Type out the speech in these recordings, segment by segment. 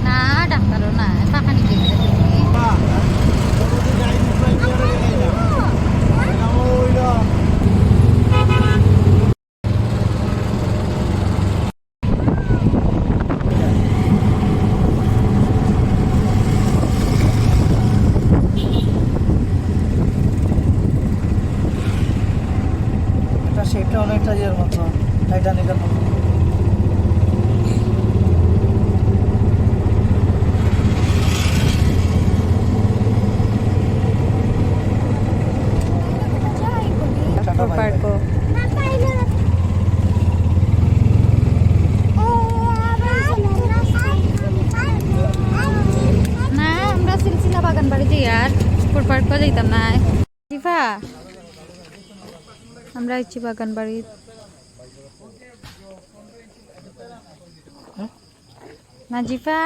না ডাক্তারও না পাখানি গেছে সেটা অনেকটা ইয়ের মতো টাইটানিকের মতো। না আমরা সিলসিলা বাগান বাড়ি যাই আর ফুড পার্কও যাইতাম না জিফা আমরা ইচ্ছি বাগান বাড়ি না জিফা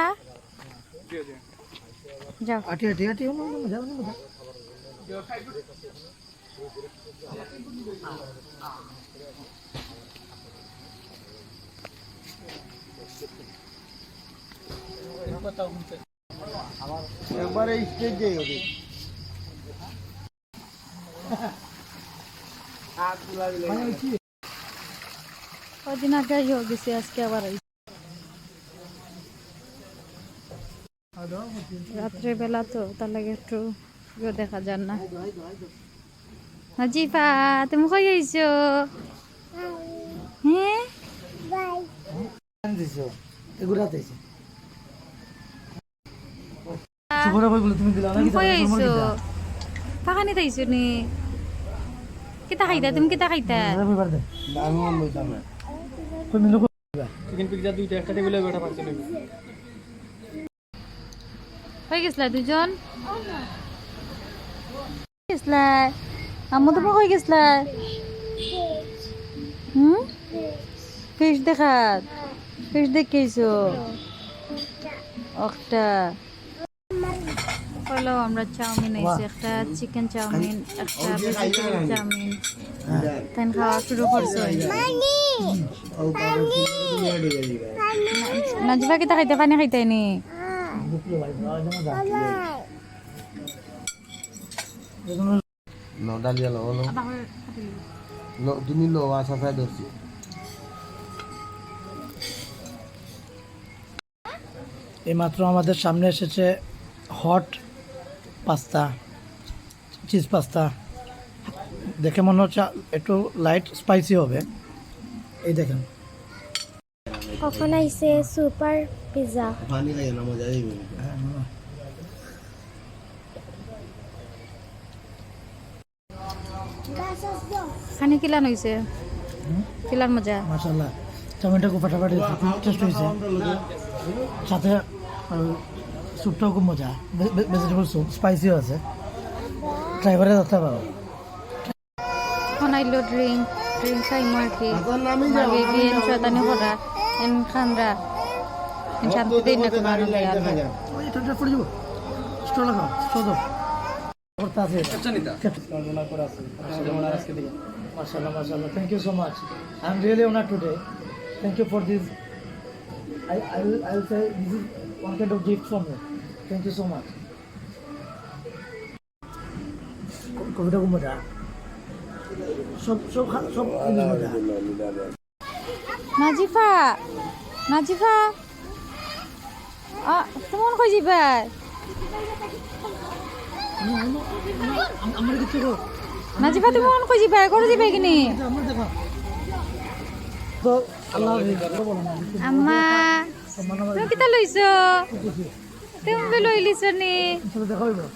যাও আটি আটি আটি যাও না একবারে স্টেজ যাই ওদের কদিন আগে হয়ে গেছে আজকে আবার রাত্রে বেলা তো তার লাগে একটু দেখা যান না নাজিফা তুমি কই আইছো হ্যাঁ তুমি কই আইছো পাখানি তাইছো নি কিতা খাইতা তুমি কিতা খাইতা কই গেছলা দুজন গেছলা আম্মু তুমি কই গেছলা ফিশ দেখাত ফিশ দেখেছো একটা হলো আমরা চাউমিন আইছি একটা চিকেন চাউমিন একটা ভেজিটেবল চাউমিন তাই খাওয়া শুরু করছো নাজিবা কিতা খাইতে পানি খাইতে নি ডালিয়া লো লো তুমি লো আসা ফাই ধরছি এইমাত্র আমাদের সামনে এসেছে হট পাস্তা চিজ পাস্তা দেখে মনে হচ্ছে একটু লাইট স্পাইসি হবে এই দেখেন কখন আইছে সুপার পিজ্জা পানি লাগে না মজা এই খানি কিলান হইছে কিলান মজা মাশাআল্লাহ চাউমিনটা খুব ফাটাফাটি টেস্ট হয়েছে সাথে স্যুপটাও খুব মজা ভেজিটেবল স্যুপ স্পাইসিও আছে ট্রাই করে দেখতে পারো এখন আইলো ড্রিঙ্ক খাইমো আর কি মাগে গিয়ে শয়তানি করা এন খানরা এন শান্তিতে না কোনো আনন্দ আর ওই টোটা পড়ে যাব স্টো লাগাও স্টো দাও করতে আছে আচ্ছা নিতা ক্যাপ্টেন করে আছে আজকে দিকে মাশাআল্লাহ thank you so much I am really honoured today thank you for this I will say this is one kind of gift from you. Thank you so much. কবিতা খুব মজা সব মজা নাজিফা তোমার কই যাবা আমার কিছু নাজিফা তুমি মন কই যাবা করে যাবে কিনি আমরা দেখো তো আল্লাহ আম্মা তুমি কিতা লইছো তুমি লই লিছো নি দেখাইবো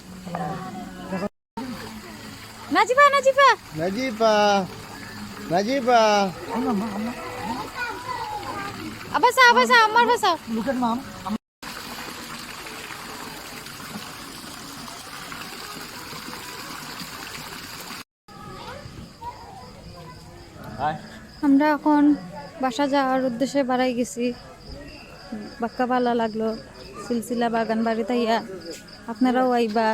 নাজিফা আবাসা আমার বাসা look at mom আমরা এখন বাসা যাওয়ার উদ্দেশ্যে বাড়াই গেছি বাক্কা ভালো লাগলো সিলসিলা বাগান বাড়ি তাইয়া আপনারাও আইবা